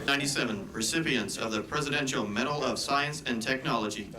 97 recipients of the Presidential Medal of Science and Technology.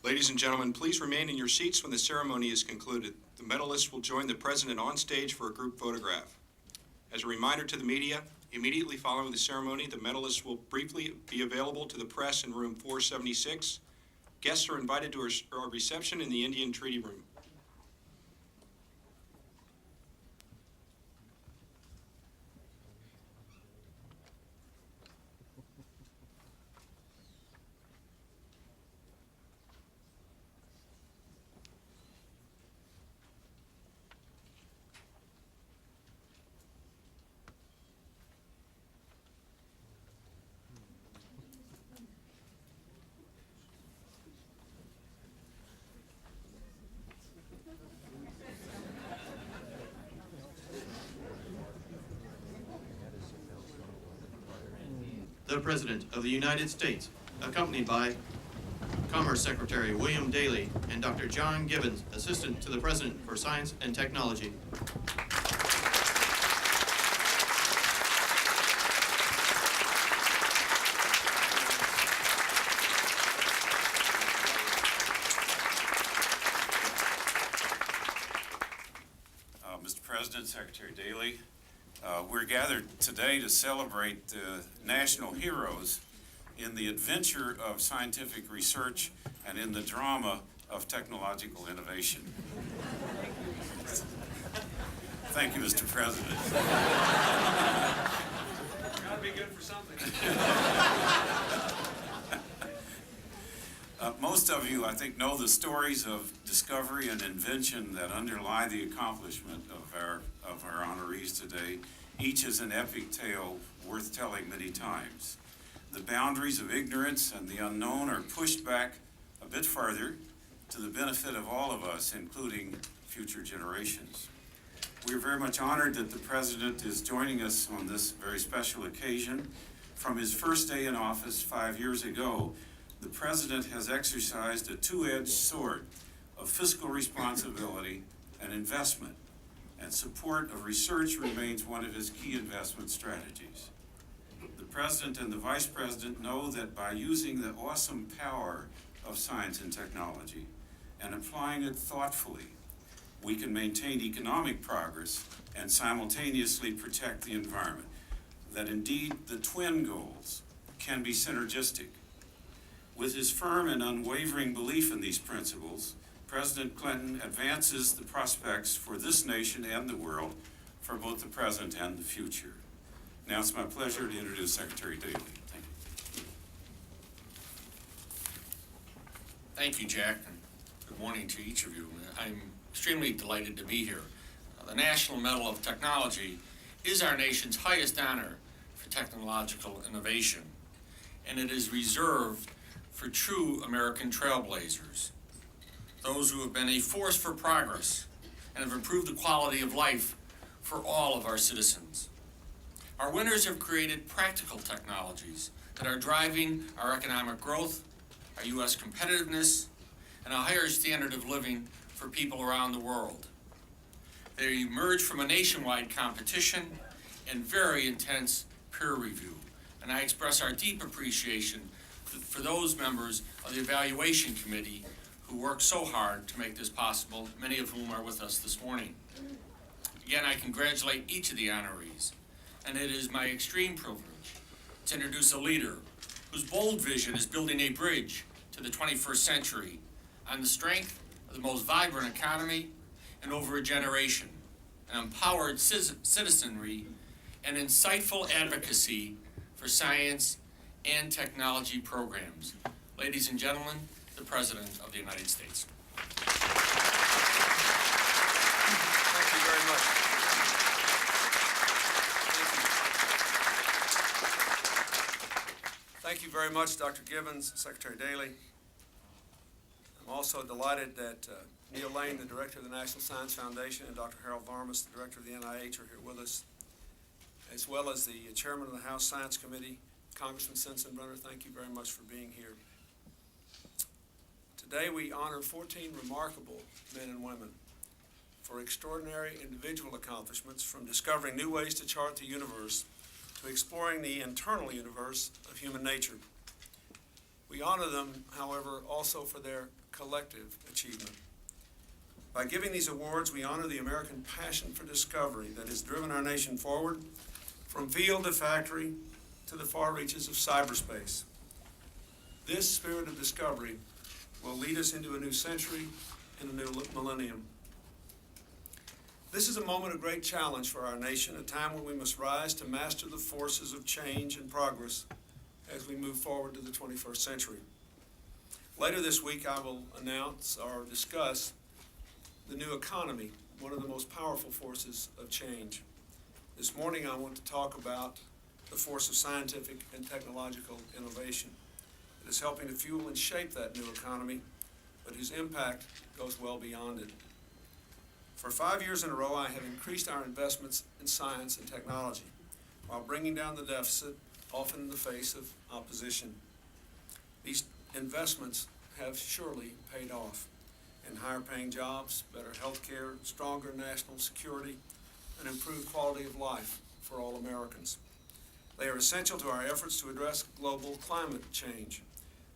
Ladies and gentlemen, please remain in your seats when the ceremony is concluded. The medalists will join the President on stage for a group photograph. As a reminder to the media, immediately following the ceremony, the medalists will briefly be available to the press in room 476. Guests are invited to our reception in the Indian Treaty Room. The President of the United States, accompanied by Commerce Secretary William Daley and Dr. John Gibbons, Assistant to the President for Science and Technology. Mr. President, Secretary Daley, we're gathered today to celebrate the national heroes in the adventure of scientific research and in the drama of technological innovation. Thank you, Mr. President. Gotta be good for something. Most of you, I think, know the stories of discovery and invention that underlie the accomplishment of our honorees today. Each is an epic tale worth telling many times. The boundaries of ignorance and the unknown are pushed back a bit farther to the benefit of all of us, including future generations. We are very much honored that the President is joining us on this very special occasion. From his first day in office 5 years ago, the President has exercised a two-edged sword of fiscal responsibility and investment, and support of research remains one of his key investment strategies. The President and the Vice President know that by using the awesome power of science and technology and applying it thoughtfully, we can maintain economic progress and simultaneously protect the environment, that indeed the twin goals can be synergistic. With his firm and unwavering belief in these principles, President Clinton advances the prospects for this nation and the world for both the present and the future. Now it's my pleasure to introduce Secretary Daley. Thank you. Thank you, Jack, and good morning to each of you. I'm extremely delighted to be here. The National Medal of Technology is our nation's highest honor for technological innovation, and it is reserved for true American trailblazers, those who have been a force for progress and have improved the quality of life for all of our citizens. Our winners have created practical technologies that are driving our economic growth, our U.S. competitiveness, and a higher standard of living for people around the world. They emerge from a nationwide competition and very intense peer review, and I express our deep appreciation for those members of the Evaluation Committee who worked so hard to make this possible, many of whom are with us this morning. Again, I congratulate each of the honorees, and it is my extreme privilege to introduce a leader whose bold vision is building a bridge to the 21st century on the strength of the most vibrant economy in over a generation, an empowered citizenry, and insightful advocacy for science and technology programs. Ladies and gentlemen, the President of the United States. very much, Dr. Gibbons, Secretary Daley. I'm also delighted that Neil Lane, the Director of the National Science Foundation, and Dr. Harold Varmus, the Director of the NIH, are here with us, as well as the Chairman of the House Science Committee, Congressman Sensenbrenner. Thank you very much for being here. Today we honor 14 remarkable men and women for extraordinary individual accomplishments, from discovering new ways to chart the universe to exploring the internal universe of human nature. We honor them, however, also for their collective achievement. By giving these awards, we honor the American passion for discovery that has driven our nation forward from field to factory to the far reaches of cyberspace. This spirit of discovery will lead us into a new century and a new millennium. This is a moment of great challenge for our nation, a time when we must rise to master the forces of change and progress as we move forward to the 21st century. Later this week, I will announce or discuss the new economy, one of the most powerful forces of change. This morning, I want to talk about the force of scientific and technological innovation. It is helping to fuel and shape that new economy, but whose impact goes well beyond it. For 5 years in a row, I have increased our investments in science and technology while bringing down the deficit, often in the face of opposition. These investments have surely paid off in higher paying jobs, better health care, stronger national security, and improved quality of life for all Americans. They are essential to our efforts to address global climate change,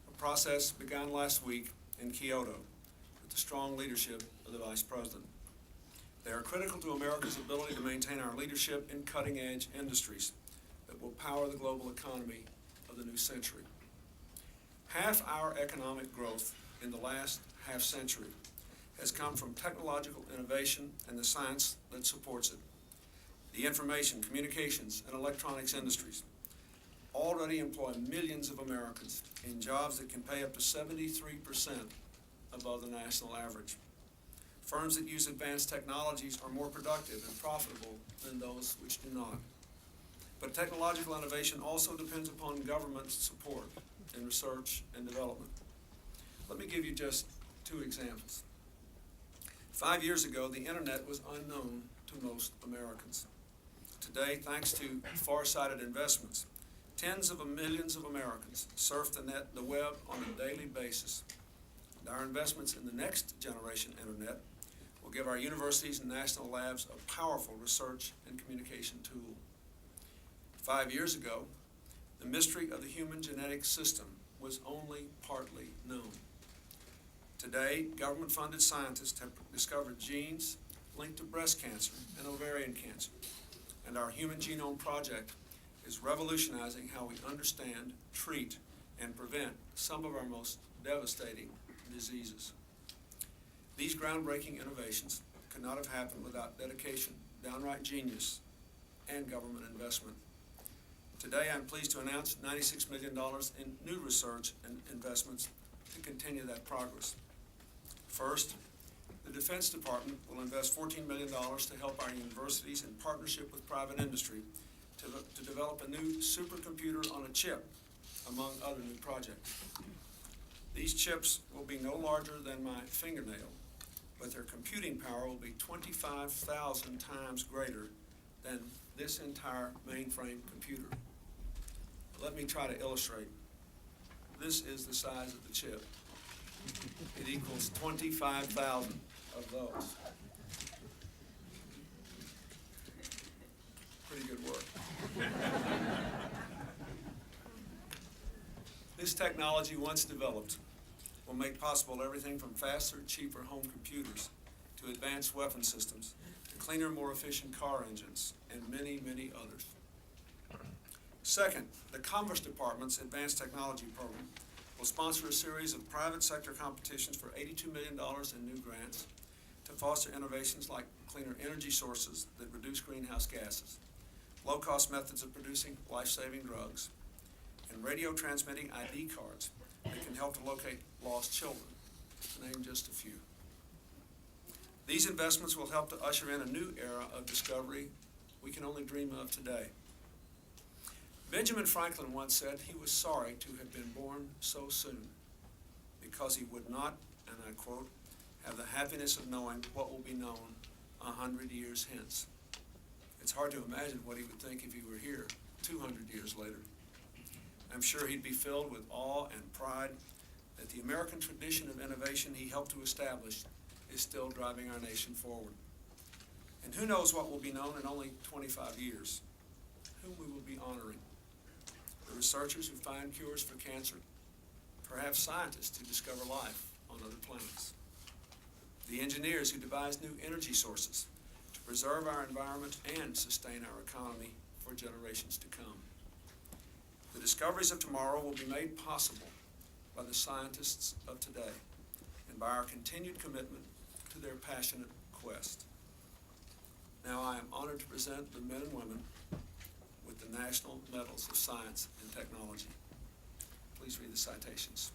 a process begun last week in Kyoto with the strong leadership of the Vice President. They are critical to America's ability to maintain our leadership in cutting-edge industries that will power the global economy of the new century. Half our economic growth in the last half century has come from technological innovation and the science that supports it. The information, communications, and electronics industries already employ millions of Americans in jobs that can pay up to 73% above the national average. Firms that use advanced technologies are more productive and profitable than those which do not. But technological innovation also depends upon government support in research and development. Let me give you just 2 examples. 5 years ago, the internet was unknown to most Americans. Today, thanks to far-sighted investments, tens of millions of Americans surf the web on a daily basis. And our investments in the next generation internet will give our universities and national labs a powerful research and communication tool. 5 years ago, the mystery of the human genetic system was only partly known. Today, government-funded scientists have discovered genes linked to breast cancer and ovarian cancer, and our Human Genome Project is revolutionizing how we understand, treat, and prevent some of our most devastating diseases. These groundbreaking innovations could not have happened without dedication, downright genius, and government investment. Today, I'm pleased to announce $96 million in new research and investments to continue that progress. First, the Defense Department will invest $14 million to help our universities in partnership with private industry to develop a new supercomputer on a chip, among other new projects. These chips will be no larger than my fingernail, but their computing power will be 25,000 times greater than this entire mainframe computer. Let me try to illustrate. This is the size of the chip. It equals 25,000 of those. Pretty good work. This technology, once developed, will make possible everything from faster, cheaper home computers to advanced weapon systems, to cleaner, more efficient car engines, and many, many others. Second, the Commerce Department's Advanced Technology Program will sponsor a series of private sector competitions for $82 million in new grants to foster innovations like cleaner energy sources that reduce greenhouse gases, low-cost methods of producing life-saving drugs, and radio transmitting ID cards that can help to locate lost children, to name just a few. These investments will help to usher in a new era of discovery we can only dream of today. Benjamin Franklin once said he was sorry to have been born so soon because he would not, and I quote, have the happiness of knowing what will be known 100 years hence. It's hard to imagine what he would think if he were here 200 years later. I'm sure he'd be filled with awe and pride that the American tradition of innovation he helped to establish is still driving our nation forward. And who knows what will be known in only 25 years, whom we will be honoring. The researchers who find cures for cancer, perhaps scientists who discover life on other planets, the engineers who devise new energy sources to preserve our environment and sustain our economy for generations to come. The discoveries of tomorrow will be made possible by the scientists of today and by our continued commitment to their passionate quest. Now I am honored to present the men and women with the National Medals of Science and Technology. Please read the citations.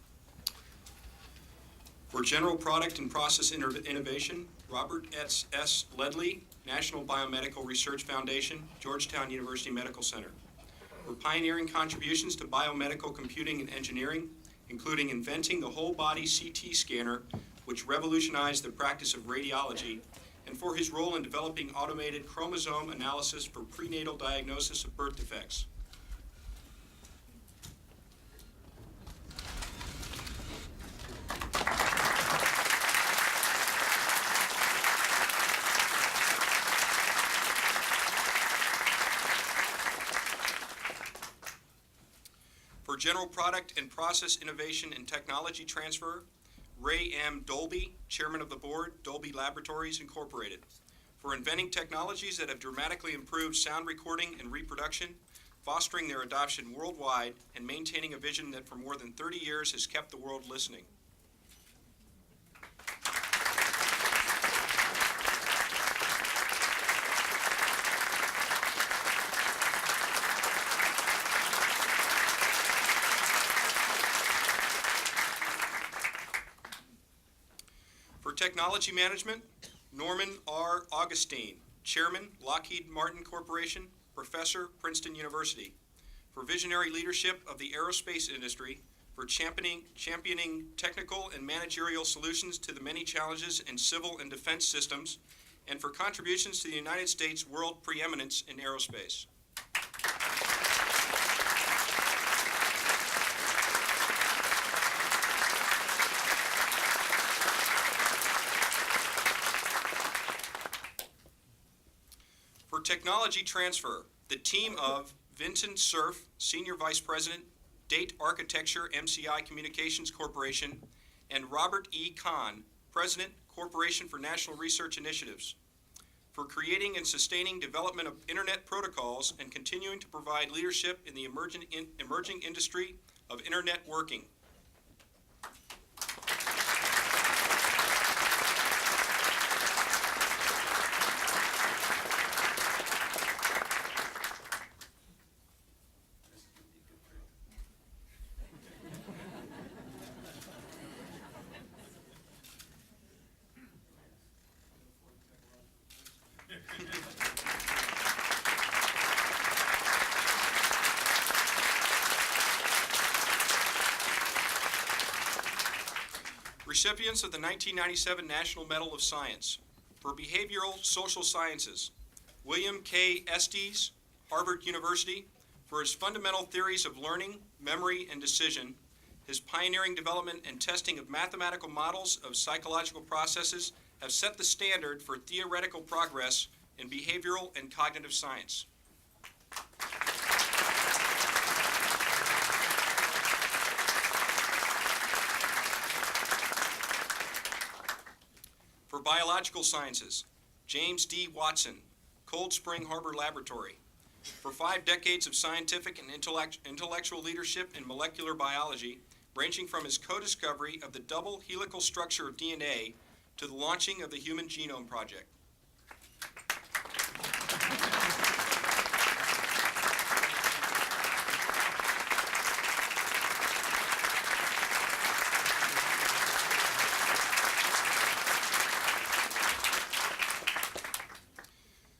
For general product and process innovation, Robert S. Ledley, National Biomedical Research Foundation, Georgetown University Medical Center. For pioneering contributions to biomedical computing and engineering, including inventing the whole-body CT scanner, which revolutionized the practice of radiology, and for his role in developing automated chromosome analysis for prenatal diagnosis of birth defects. For general product and process innovation and technology transfer, Ray M. Dolby, Chairman of the Board, Dolby Laboratories, Incorporated. For inventing technologies that have dramatically improved sound recording and reproduction, fostering their adoption worldwide, and maintaining a vision that for more than 30 years has kept the world listening. For technology management, Norman R. Augustine, Chairman, Lockheed Martin Corporation, Professor, Princeton University. For visionary leadership of the aerospace industry, for championing technical and managerial solutions to the many challenges in civil and defense systems, and for contributions to the United States' world preeminence in aerospace. For technology transfer, the team of Vincent Cerf, Senior Vice President, Date Architecture MCI Communications Corporation, and Robert E. Kahn, President, Corporation for National Research Initiatives. For creating and sustaining development of Internet protocols and continuing to provide leadership in the emerging industry of Internet working. Recipients of the 1997 National Medal of Science. For Behavioral Social Sciences, William K. Estes, Harvard University, for his fundamental theories of learning, memory, and decision, his pioneering development and testing of mathematical models of psychological processes have set the standard for theoretical progress in behavioral and cognitive science. For Biological Sciences, James D. Watson, Cold Spring Harbor Laboratory. For 5 decades of scientific and intellectual leadership in molecular biology, ranging from his co-discovery of the double helical structure of DNA to the launching of the Human Genome Project.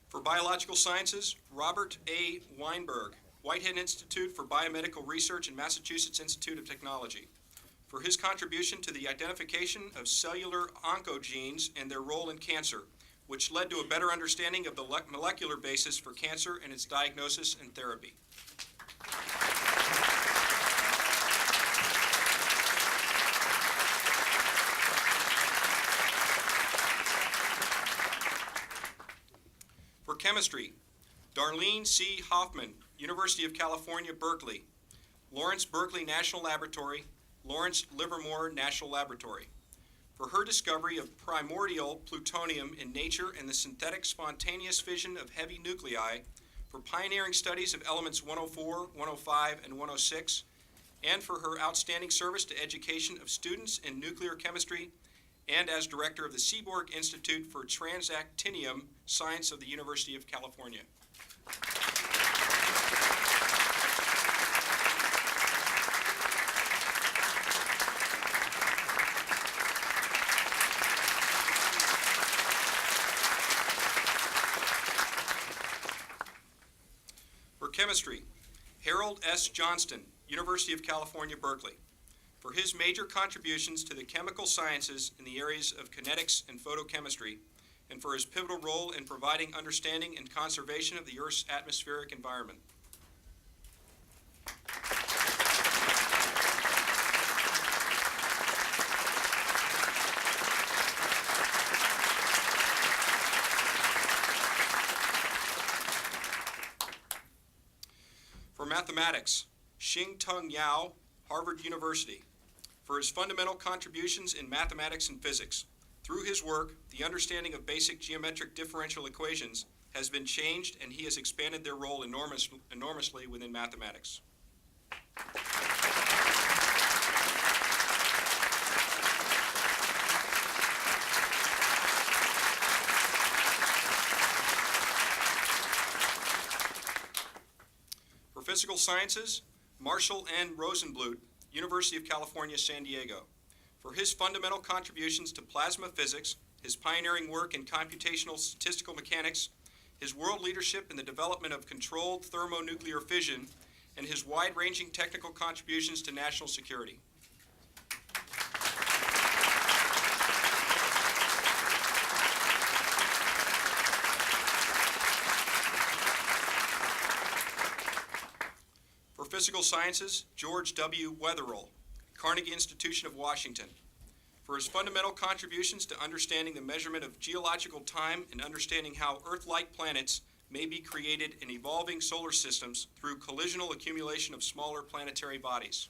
For Biological Sciences, Robert A. Weinberg, Whitehead Institute for Biomedical Research and Massachusetts Institute of Technology, for his contribution to the identification of cellular oncogenes and their role in cancer, which led to a better understanding of the molecular basis for cancer and its diagnosis and therapy. For chemistry, Darlene C. Hoffman, University of California, Berkeley, Lawrence Berkeley National Laboratory, Lawrence Livermore National Laboratory, for her discovery of primordial plutonium in nature and the synthetic spontaneous fission of heavy nuclei, for pioneering studies of elements 104, 105, and 106, and for her outstanding service to education of students in nuclear chemistry, and as director of the Seaborg Institute for Transactinium Science of the University of California. For chemistry, Harold S. Johnston, University of California, Berkeley, for his major contributions to the chemical sciences in the areas of kinetics and photochemistry, and for his pivotal role in providing understanding and conservation of the Earth's atmospheric environment. For mathematics, Xing-Tung Yao, Harvard University, for his fundamental contributions in mathematics and physics. Through his work, the understanding of basic geometric differential equations has been changed, and he has expanded their role enormously within mathematics. For physical sciences, Marshall N. Rosenblut, University of California, San Diego, for his fundamental contributions to plasma physics, his pioneering work in computational statistical mechanics, his world leadership in the development of controlled thermonuclear fission, and his wide-ranging technical contributions to national security. For physical sciences, George W. Wetherell, Carnegie Institution of Washington, for his fundamental contributions to understanding the measurement of geological time and understanding how Earth-like planets may be created in evolving solar systems through collisional accumulation of smaller planetary bodies.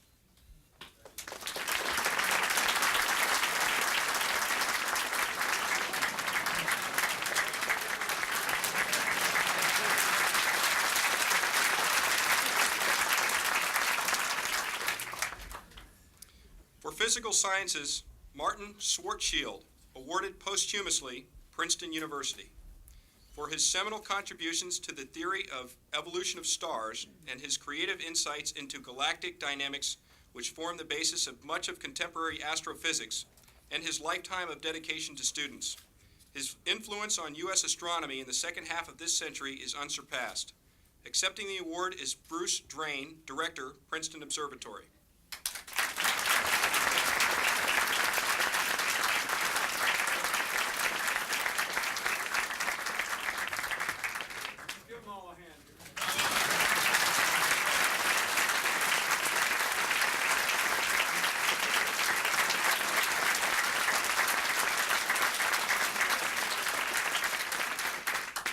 For physical sciences, Martin Schwarzschild, awarded posthumously, Princeton University, for his seminal contributions to the theory of evolution of stars and his creative insights into galactic dynamics, which form the basis of much of contemporary astrophysics, and his lifetime of dedication to students. His influence on U.S. astronomy in the second half of this century is unsurpassed. Accepting the award is Bruce Drain, Director, Princeton Observatory. Give them all a hand.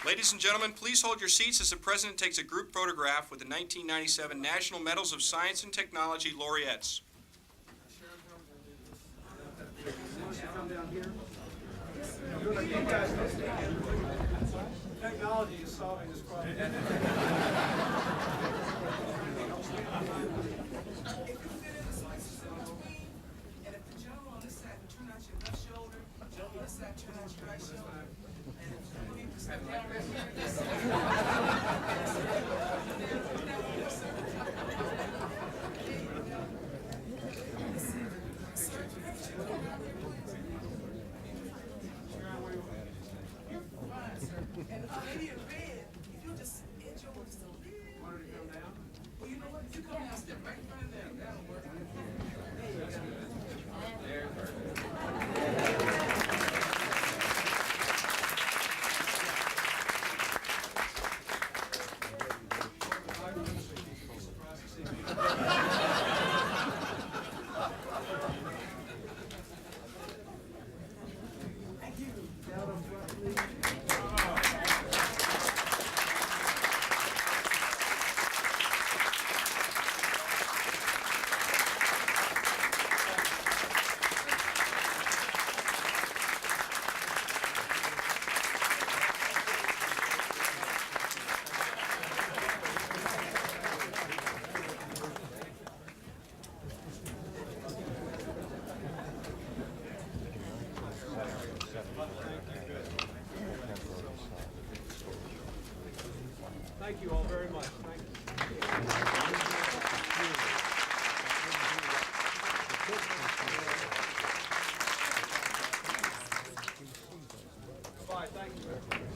Ladies and gentlemen, please hold your seats as the President takes a group photograph with the 1997 National Medals of Science and Technology laureates. Technology is solving this problem. If you fit in the slices in between, and if the gentleman on this side turn out your left shoulder, the gentleman on this side turn out your right shoulder, and if you need to step down right here, this and maybe in red, if you just edge over just a little bit. Thank you all very much. Thank you. Bye, thank you.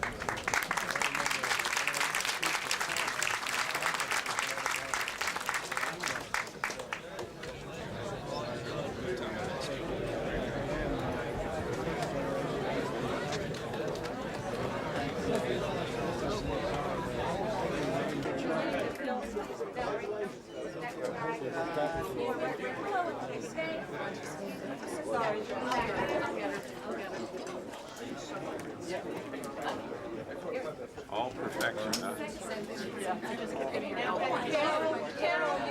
All perfection, huh? Carol,